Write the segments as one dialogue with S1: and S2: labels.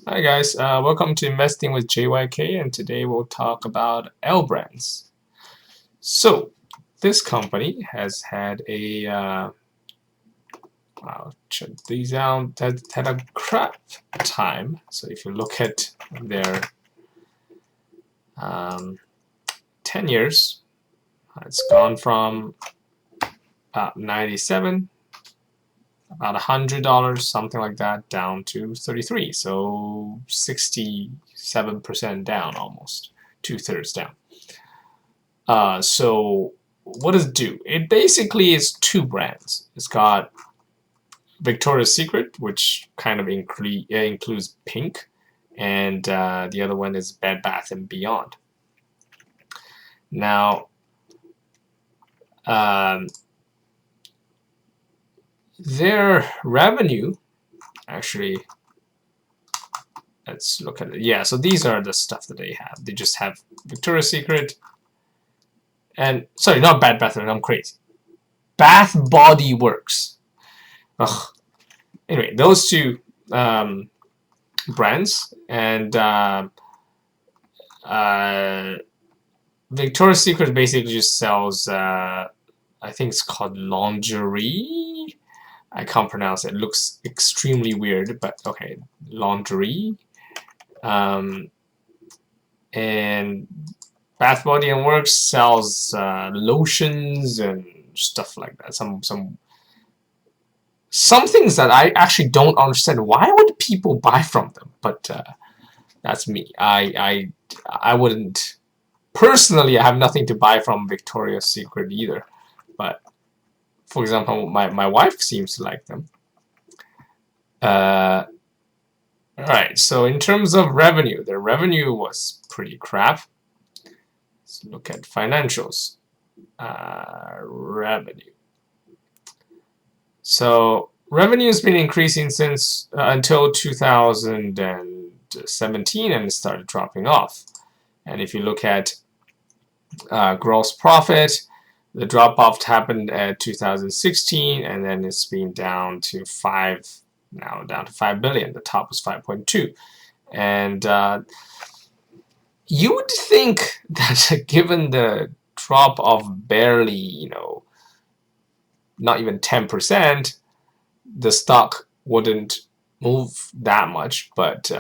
S1: Hi guys, welcome to Investing with JYK, and today we'll talk about L brands. So, this company has had a wow, check these out, had a crap time. So if you look at their um, 10 years, it's gone from about 97, about $100, something like that, down to 33. So 67% down, almost two-thirds down. So what does it do? It basically is two brands. It's got Victoria's Secret, which kind of includes pink, and the other one is Bed Bath and Beyond. Now, um, their revenue actually. Let's look at it. Yeah, so these are the stuff that they have. They just have Victoria's Secret and sorry, not Bed Bath. I'm crazy. Bath Body Works. Ugh. Anyway, those two brands and uh, Victoria's Secret basically just sells I think it's called lingerie. I can't pronounce it. It looks extremely weird, but okay, lingerie. Um, and Bath Body and Works sells lotions and stuff like that. Some things that I actually don't understand. Why would people buy from them? But that's me. I wouldn't personally. I have nothing to buy from Victoria's Secret either. But for example, my wife seems to like them. All right. So in terms of revenue, their revenue was pretty crap. Let's look at financials. Revenue. So revenue has been increasing since until 2017, and it started dropping off. And if you look at gross profit, the drop off happened at 2016, and then it's been down to now down to 5 billion. The top was 5.2, and you would think that given the drop of barely, not even 10%, the stock wouldn't move that much, but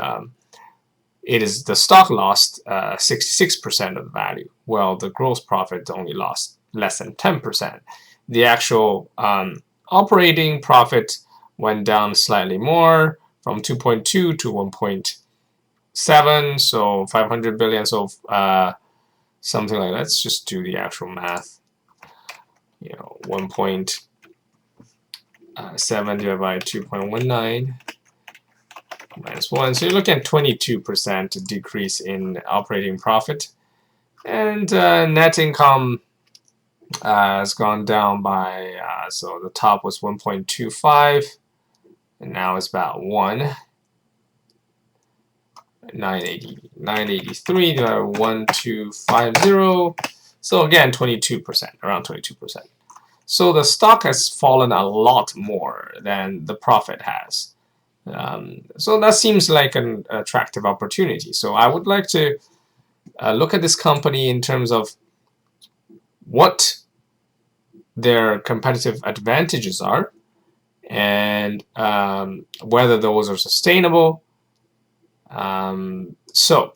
S1: it is the stock lost 66% of the value. Well, the gross profit only lost less than 10%. The actual operating profit went down slightly more from 2.2 to 1.7, so 500 billion. So something like that. Let's just do the actual math. 1.7 divided by 2.19 minus 1. So you're looking at 22% decrease in operating profit. And net income has gone down by, so the top was 1.25, and now it's about 1. 983 divided by 1250. So again, 22%, around 22%. So the stock has fallen a lot more than the profit has. So that seems like an attractive opportunity. So I would like to look at this company in terms of what their competitive advantages are and whether those are sustainable. So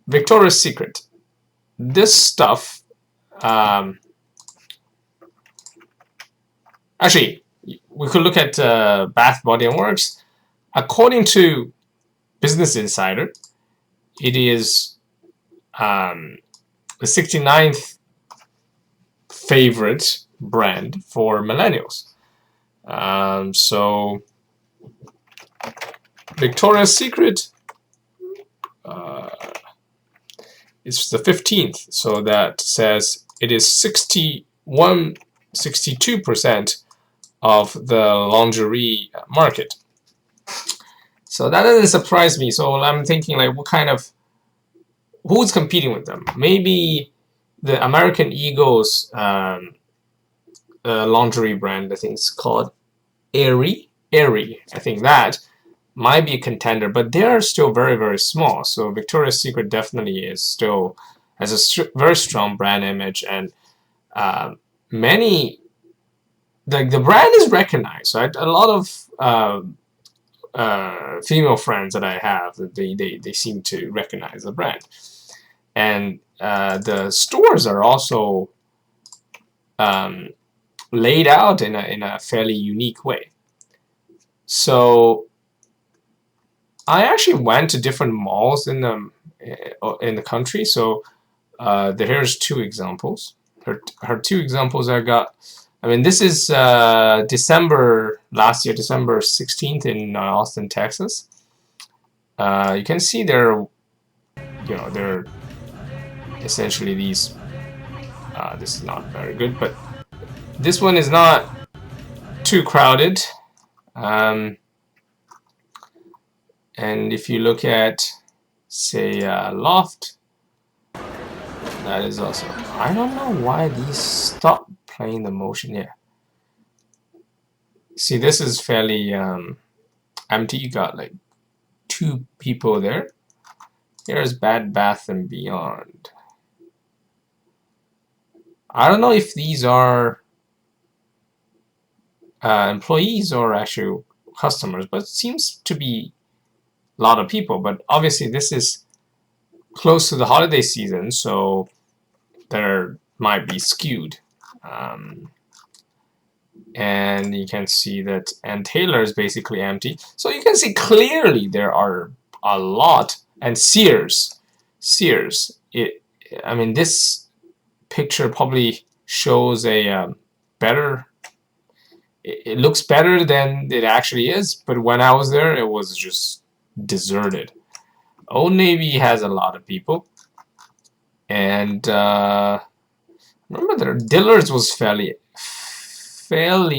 S1: Victoria's Secret. This stuff, actually, we could look at Bath Body and Works. According to Business Insider, it is the 69th favorite brand for millennials. So Victoria's Secret is the 15th, so that says it is 62% of the lingerie market. So that doesn't surprise me. So I'm thinking, like, who's competing with them? Maybe the American Eagle's lingerie brand, I think it's called Aerie. I think that might be a contender, but they are still very, very small. So Victoria's Secret definitely is still has a very strong brand image, and many the brand is recognized. Right, a lot of female friends that I have, they seem to recognize the brand, and the stores are also laid out in a fairly unique way. So I actually went to different malls in the country. So here's two examples. Her two examples I got. I mean, this is December last year, December 16th in Austin, Texas. You can see they're essentially these. This is not very good, but this one is not too crowded. And if you look at, say, Loft, that is also. I don't know why these stop playing the motion here. See, this is fairly empty. You got like 2 people there. Here's Bed Bath and Beyond. I don't know if these are employees or actual customers, but it seems to be a lot of people. But obviously, this is close to the holiday season, so there might be skewed. And you can see that Ann Taylor is basically empty. So you can see clearly there are a lot. And Sears, I mean, this picture probably shows a better. It looks better than it actually is, but when I was there, it was just deserted. Old Navy has a lot of people, and remember their Dillard's was fairly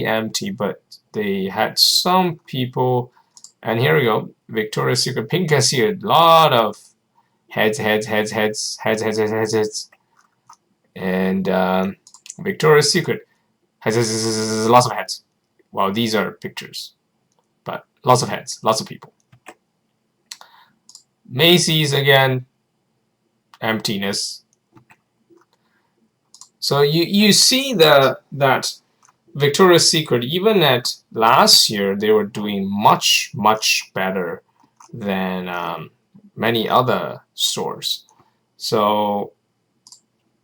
S1: empty, but they had some people. And here we go, Victoria's Secret Pink. You can see a lot of heads, and Victoria's Secret has lots of heads. Well, these are pictures, but lots of heads, lots of people. Macy's again, emptiness. So you see that Victoria's Secret, even at last year, they were doing much better than many other stores. So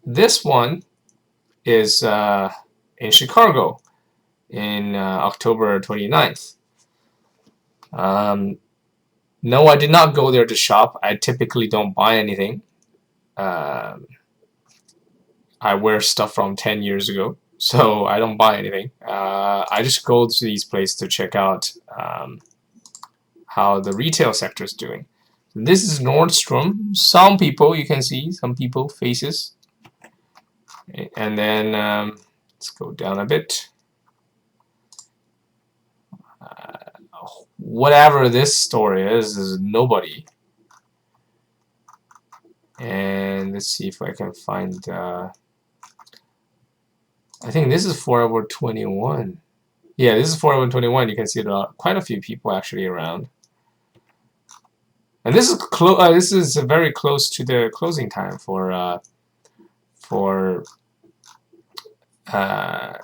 S1: this one is in Chicago in October 29th. No, I did not go there to shop. I typically don't buy anything. I wear stuff from 10 years ago, so I don't buy anything. I just go to these places to check out how the retail sector is doing. This is Nordstrom. Some people, you can see, some people, faces. And then let's go down a bit. Whatever this store is nobody. And let's see if I can find. I think this is Forever 21. Yeah, this is Forever 21. You can see there are quite a few people actually around. And this is very close to the closing time for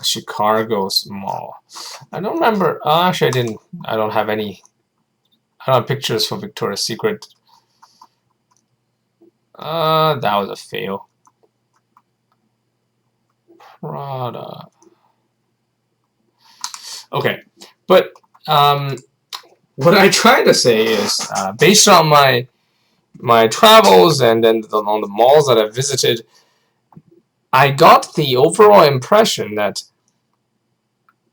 S1: Chicago's mall. I don't remember. Actually, I don't have any. I don't have pictures for Victoria's Secret. That was a fail. Prada. Okay, but what I try to say is, based on my travels and then on the malls that I've visited, I got the overall impression that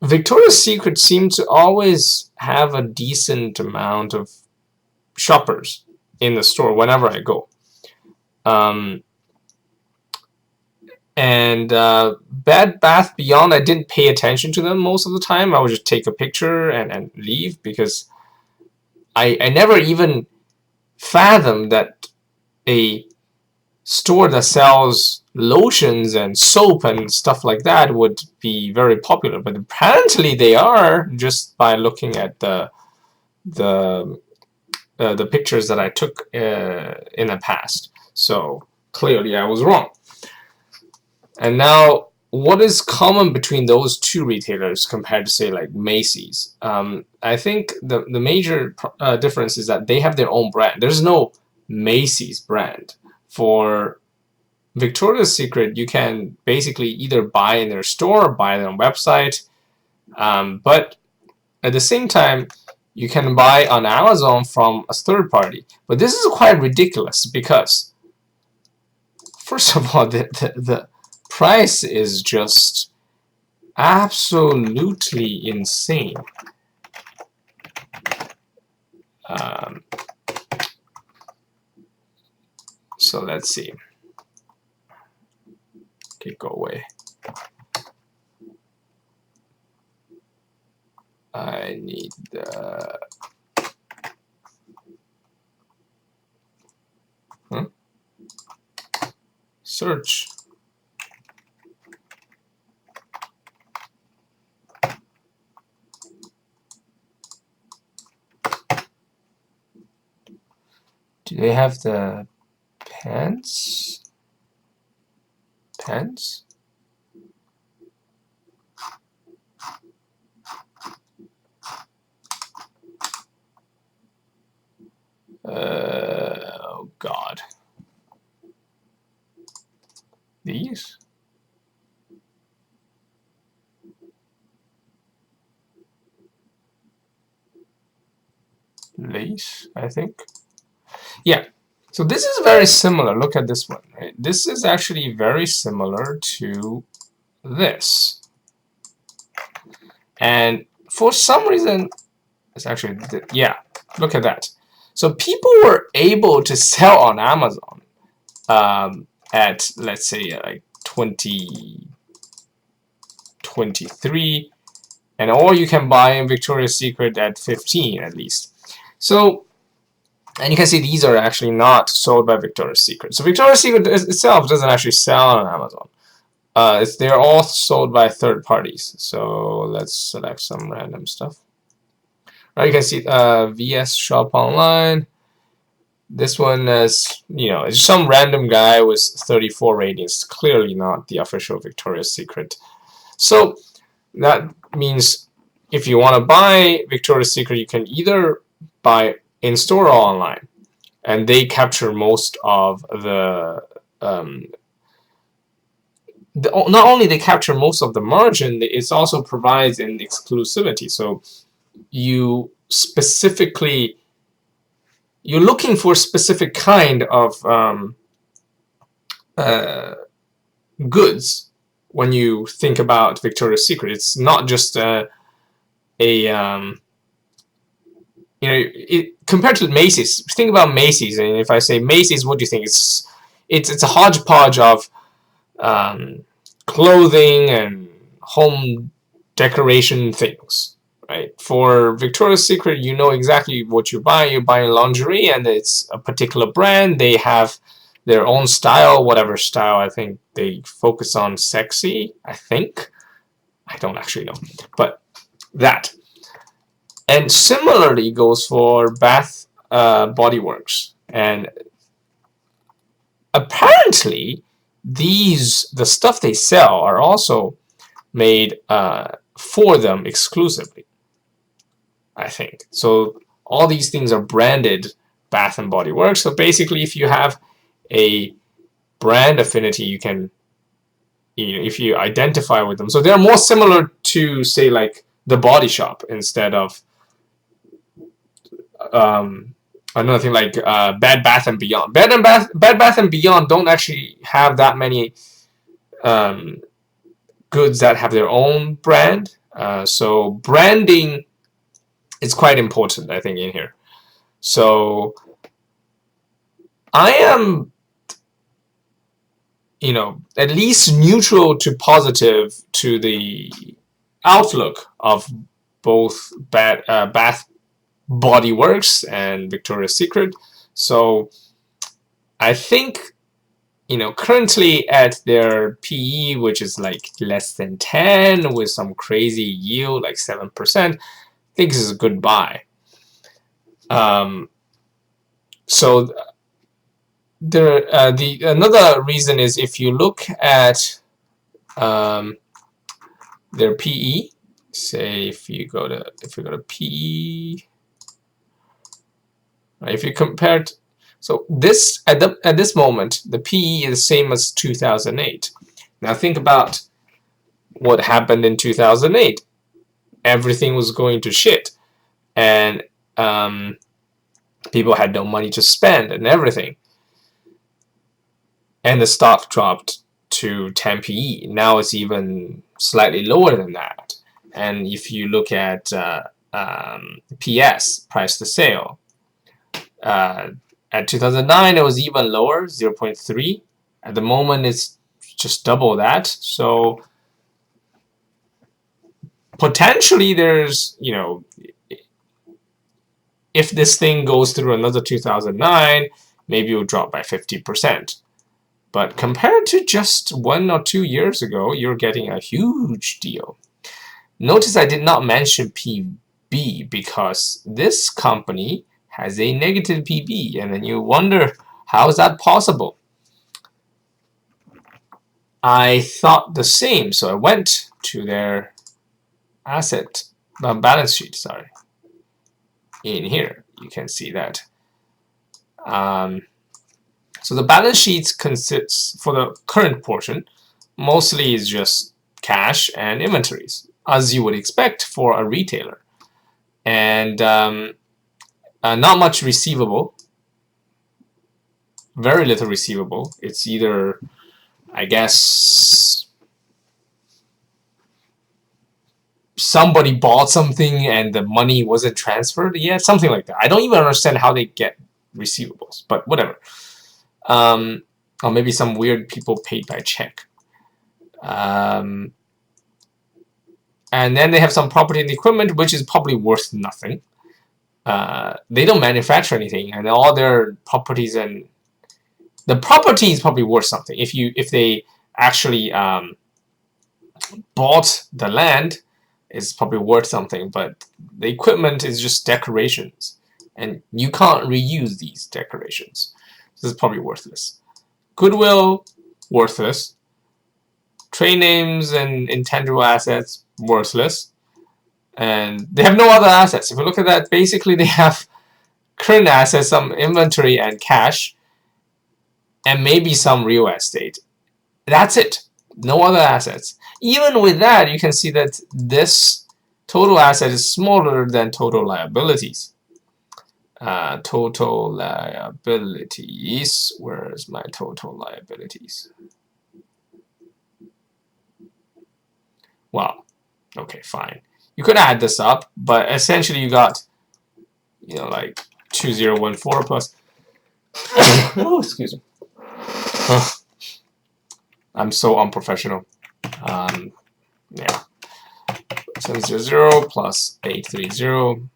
S1: Victoria's Secret seemed to always have a decent amount of shoppers in the store whenever I go. And Bed Bath Beyond, I didn't pay attention to them most of the time. I would just take a picture and leave, because I never even fathomed that a store that sells lotions and soap and stuff like that would be very popular. But apparently they are, just by looking at the the pictures that I took in the past. So clearly I was wrong. And now, what is common between those two retailers compared to, say, like Macy's? I think the major difference is that they have their own brand. There's no Macy's brand. For Victoria's Secret, you can basically either buy in their store or buy their own website. But at the same time, you can buy on Amazon from a third party. But this is quite ridiculous because, first of all, the price is just absolutely insane. So let's see. Okay, go away. I need the search. Do they have the pants? Pants? Oh God. These? Lace, I think. Yeah. So this is very similar. Look at this one. Right? This is actually very similar to this. And for some reason, it's actually, yeah, look at that. So people were able to sell on Amazon at, let's say, like 23, and or you can buy in Victoria's Secret at 15 at least. So, and you can see these are actually not sold by Victoria's Secret. So Victoria's Secret itself doesn't actually sell on Amazon. They're all sold by third parties. So let's select some random stuff. You can see VS Shop Online. This one is, it's some random guy with 34 ratings. Clearly not the official Victoria's Secret. So that means if you want to buy Victoria's Secret, you can either buy in store or online, and they capture most of the. Not only they capture most of the margin, it also provides an exclusivity. So you specifically, you're looking for a specific kind of goods when you think about Victoria's Secret. It's not just compared to Macy's. Think about Macy's, and if I say Macy's, what do you think? It's a hodgepodge of clothing and home decoration things, right? For Victoria's Secret, you know exactly what you're buying. You're buying lingerie, and it's a particular brand. They have their own style, whatever style. I think they focus on sexy, I think. I don't actually know, but that. And similarly goes for Bath Body Works. And apparently, the stuff they sell are also made for them exclusively, I think. So all these things are branded Bath and Body Works. So basically, if you have a brand affinity, you can, if you identify with them. So they're more similar to, say, like the Body Shop instead of another thing like Bed Bath and Beyond. Bed Bath and Beyond don't actually have that many goods that have their own brand. So branding is quite important, I think, in here. So I am, at least neutral to positive to the outlook of both Bath Body Works and Victoria's Secret. So I think, currently at their PE, which is like less than 10 with some crazy yield like 7%, I think this is a good buy. So the another reason is if you look at their PE, say if you go to PE, right, if you compare it, so this at this moment the PE is the same as 2008. Now think about what happened in 2008. Everything was going to shit, and people had no money to spend and everything, and the stock dropped to 10 PE. Now it's even slightly lower than that. And if you look at PS, price to sale, at 2009 it was even lower, 0.3. At the moment it's just double that. So potentially there's, you know, if this thing goes through another 2009, maybe it will drop by 50%. But compared to just 1 or 2 years ago, you're getting a huge deal. Notice I did not mention PB because this company has a negative PB, and then you wonder, how is that possible? I thought the same, so I went to their balance sheet, sorry. In here, you can see that. So the balance sheet consists, for the current portion, mostly is just cash and inventories, as you would expect for a retailer. And not much receivable, very little receivable. It's either, I guess, somebody bought something and the money wasn't transferred. Yeah, something like that. I don't even understand how they get receivables, but whatever. Or maybe some weird people paid by check. And then they have some property and equipment, which is probably worth nothing. They don't manufacture anything, and all their properties, and the property is probably worth something. If they actually bought the land, it's probably worth something. But the equipment is just decorations, and you can't reuse these decorations. This is probably worthless. Goodwill, worthless. Trade names and intangible assets, worthless. And they have no other assets. If you look at that, basically they have current assets, some inventory and cash, and maybe some real estate. That's it. No other assets. Even with that, you can see that this total asset is smaller than total liabilities. Total liabilities. Where's my total liabilities? Well, okay, fine. You could add this up, but essentially you got, you know, like 2014 plus. Oh, excuse me. I'm so unprofessional. Yeah. 700 plus 830.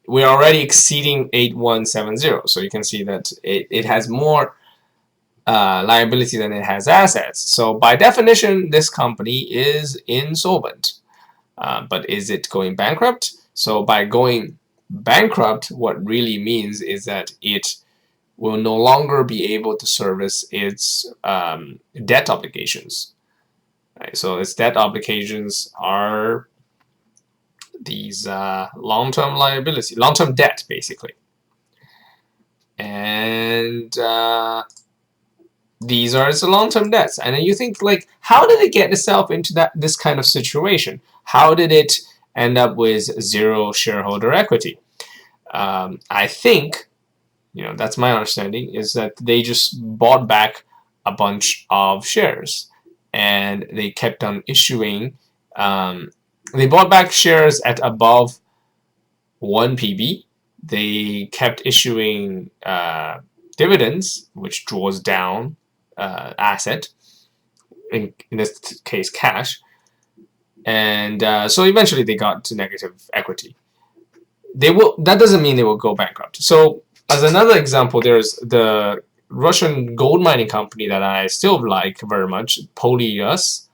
S1: We're already exceeding 8170, so you can see that it has more liability than it has assets. So by definition, this company is insolvent. But is it going bankrupt? So by going bankrupt, what really means is that it will no longer be able to service its debt obligations. Right? So its debt obligations are these long-term liability, long-term debt, basically. And these are its long-term debts. And then you think, like, how did it get itself into this kind of situation? How did it end up with zero shareholder equity? I think, you know, that's my understanding, is that they just bought back a bunch of shares, and they kept on issuing. They bought back shares at above 1 PB. They kept issuing dividends, which draws down asset, in this case cash, and so eventually they got to negative equity. That doesn't mean they will go bankrupt. So as another example, there's the Russian gold mining company that I still like very much, Polyus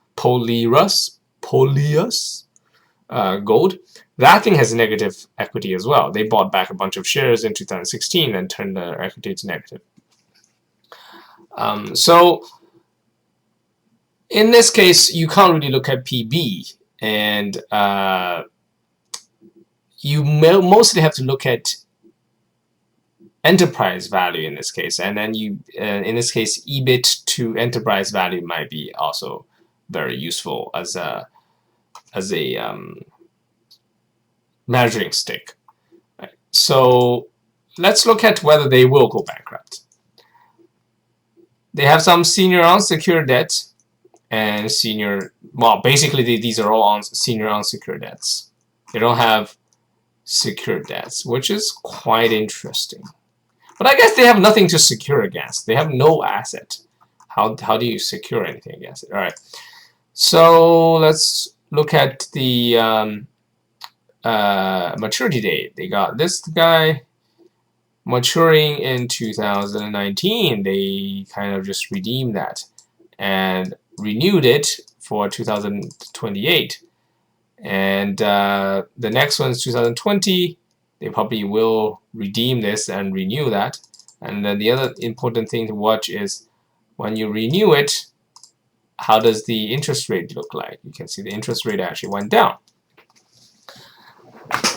S1: Gold. that thing has negative equity as well. They bought back a bunch of shares in 2016 and turned their equity to negative. So in this case, you can't really look at PB, and you mostly have to look at enterprise value in this case, and then you in this case EBIT to enterprise value might be also very useful as a measuring stick. Right. So let's look at whether they will go bankrupt. They have some senior unsecured debt and senior, well, basically these are all senior unsecured debts. They don't have secured debts, which is quite interesting. But I guess they have nothing to secure against. They have no asset. How do you secure anything against it? All right. So let's look at the maturity date. They got this guy maturing in 2019. They kind of just redeemed that and renewed it for 2028. And the next one is 2020. They probably will redeem this and renew that. And then the other important thing to watch is when you renew it, how does the interest rate look like? You can see the interest rate actually went down.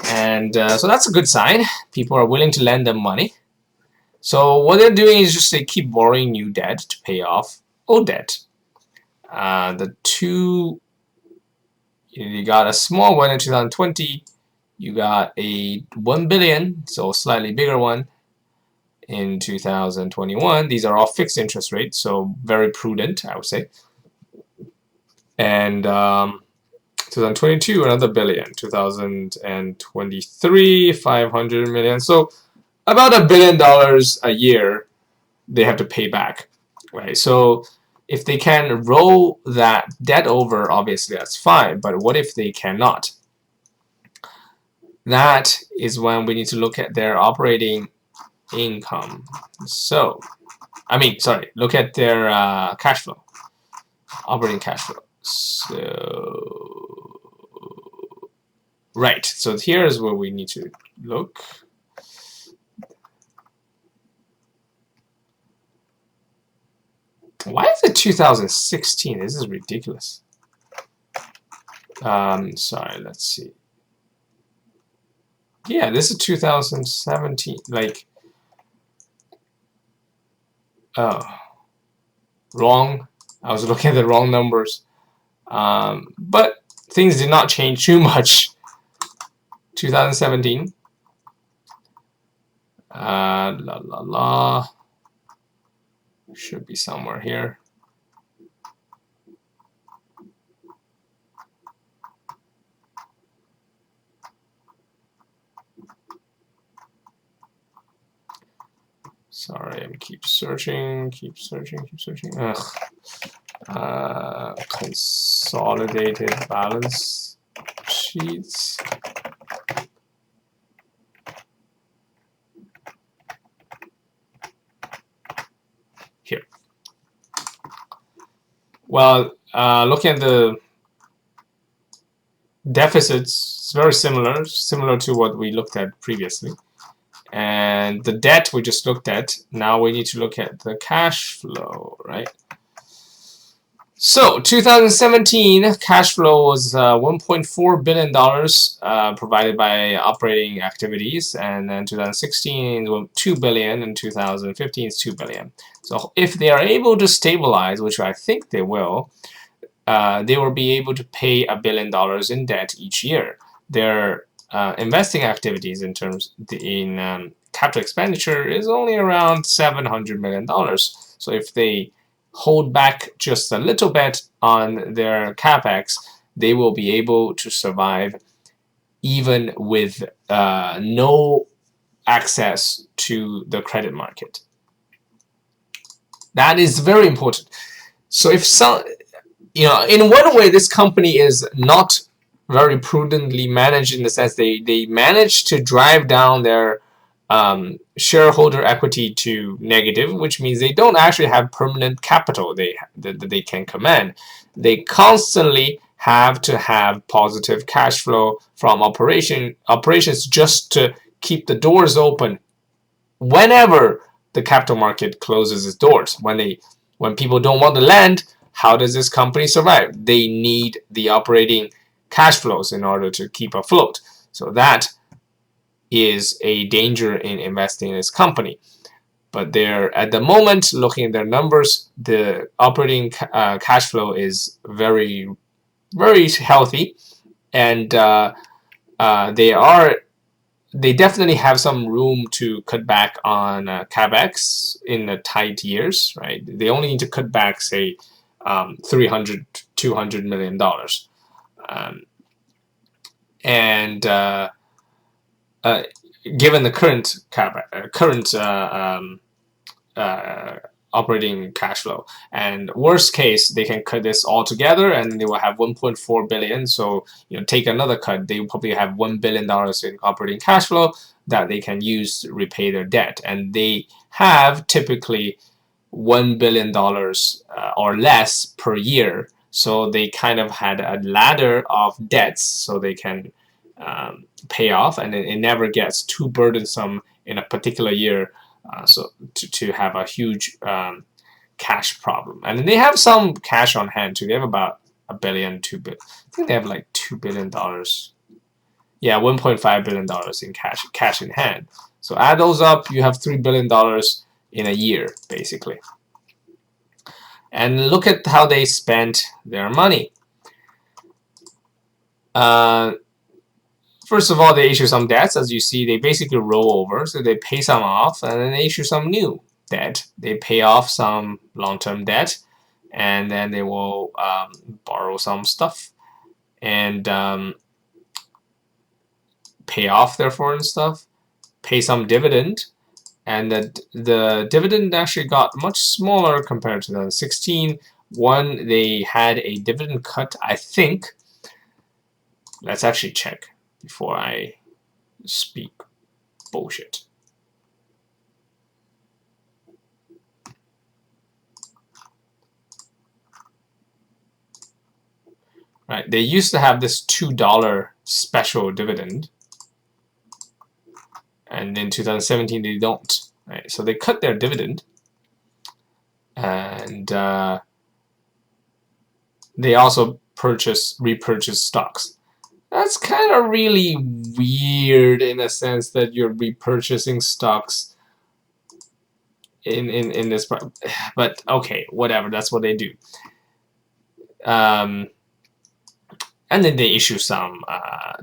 S1: And so that's a good sign. People are willing to lend them money. So what they're doing is just they keep borrowing new debt to pay off old debt. The two, you got a small one in 2020. You got a 1 billion, so a slightly bigger one in 2021. These are all fixed interest rates, so very prudent, I would say. And 2022, another billion. 2023, 500 million. So about $1 billion a year they have to pay back, right? So if they can roll that debt over, obviously that's fine. But what if they cannot? That is when we need to look at their operating income. So, look at their cash flow, operating cash flow. So, right. So here's where we need to look. Why is it 2016? This is ridiculous. Sorry, let's see. Yeah, this is 2017. Like, oh, wrong. I was looking at the wrong numbers. But things did not change too much. 2017. Should be somewhere here. Sorry, I keep searching. Ugh. Consolidated balance sheets. Here. Well, looking at the deficits, it's very similar to what we looked at previously. And the debt we just looked at. Now we need to look at the cash flow, right? So 2017 cash flow was $1.4 billion provided by operating activities, and then 2016 was $2 billion, and 2015 is $2 billion. So if they are able to stabilize, which I think they will be able to pay $1 billion in debt each year. Their investing activities in capital expenditure is only around $700 million. So if they hold back just a little bit on their capex, they will be able to survive even with no access to the credit market. That is very important. So if in one way, this company is not very prudently managed, in the sense they managed to drive down their shareholder equity to negative, which means they don't actually have permanent capital that they can command. They constantly have to have positive cash flow from operations just to keep the doors open whenever the capital market closes its doors. When people don't want to lend, how does this company survive? They need the operating cash flows in order to keep afloat. So that is a danger in investing in this company. But they're at the moment, looking at their numbers, the operating cash flow is very, very healthy, and they definitely have some room to cut back on capex in the tight years, right? They only need to cut back, say, $300, $200 million, and given the current operating cash flow, and worst case they can cut this all together and they will have 1.4 billion. So take another cut, they will probably have $1 billion in operating cash flow that they can use to repay their debt, and they have typically $1 billion or less per year. So they kind of had a ladder of debts so they can pay off, and it never gets too burdensome in a particular year, so to have a huge cash problem. And then they have some cash on hand too. They have about $1 billion, $2 billion. I think they have like $2 billion. Yeah, $1.5 billion in cash in hand. So add those up, you have $3 billion in a year, basically. And look at how they spent their money. First of all, they issue some debts. As you see, they basically roll over. So they pay some off, and then they issue some new debt. They pay off some long-term debt, and then they will borrow some stuff and pay off their foreign stuff, pay some dividend, and the dividend actually got much smaller compared to 2016. One, they had a dividend cut, I think. Let's actually check before I speak bullshit. Right, they used to have this $2 special dividend, and in 2017 they don't. Right, so they cut their dividend, and they also repurchase stocks. That's kind of really weird in a sense that you're repurchasing stocks in this, but okay, whatever. That's what they do. And then they issue some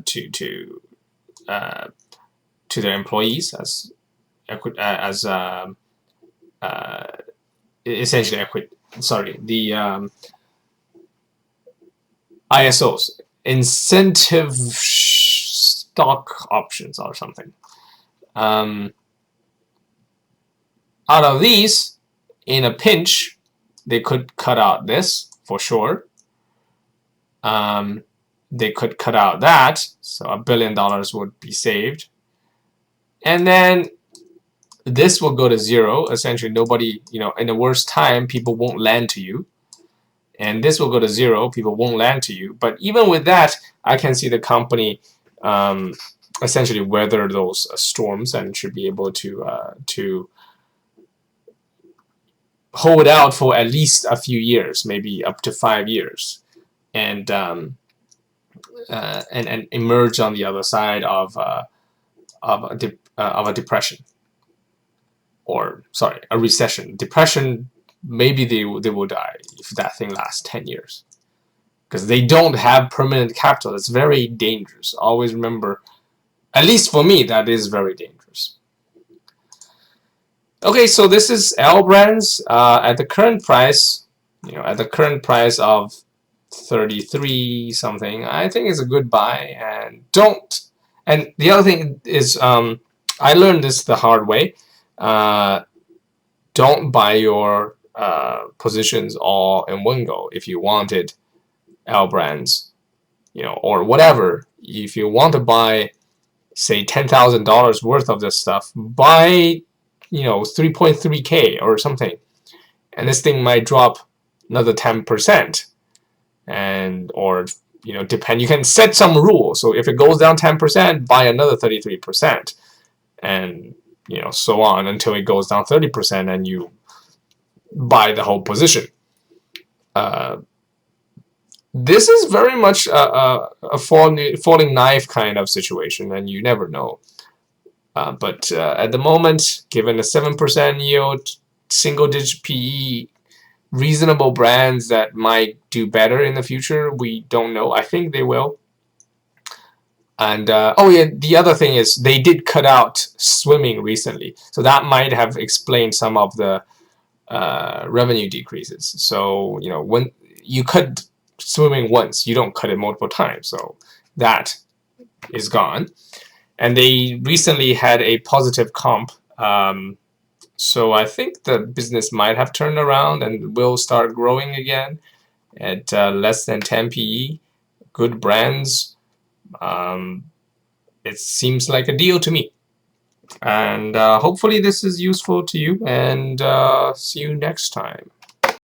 S1: to their employees as essentially the ISOs, incentive stock options or something. Out of these, in a pinch, they could cut out this for sure. They could cut out that, so $1 billion would be saved. And then this will go to zero. Essentially, nobody, in the worst time, people won't lend to you. And this will go to zero. People won't lend to you. But even with that, I can see the company essentially weather those storms and should be able to hold out for at least a few years, maybe up to 5 years, and emerge on the other side of a depression, or sorry, a recession. Depression, maybe they will die if that thing lasts 10 years, because they don't have permanent capital. It's very dangerous. Always remember, at least for me, that is very dangerous. Okay, so this is L Brands at the current price. At the current price of 33 something, I think it's a good buy. And don't. And the other thing is, I learned this the hard way. Don't buy your positions all in one go. If you wanted L Brands, or whatever, if you want to buy, say, $10,000 worth of this stuff, buy 3.3K or something, and this thing might drop another 10%, and or depend. You can set some rule. So if it goes down 10%, buy another 33%, and so on until it goes down 30%, and you buy the whole position. This is very much a falling knife kind of situation, and you never know. But at the moment, given a 7% yield, single-digit PE, reasonable brands that might do better in the future, we don't know. I think they will. And oh yeah, the other thing is they did cut out swimming recently, so that might have explained some of the revenue decreases. So when you cut swimming once, you don't cut it multiple times, so that is gone. And they recently had a positive comp, so I think the business might have turned around and will start growing again at less than 10 PE. Good brands. It seems like a deal to me. And hopefully this is useful to you, and see you next time.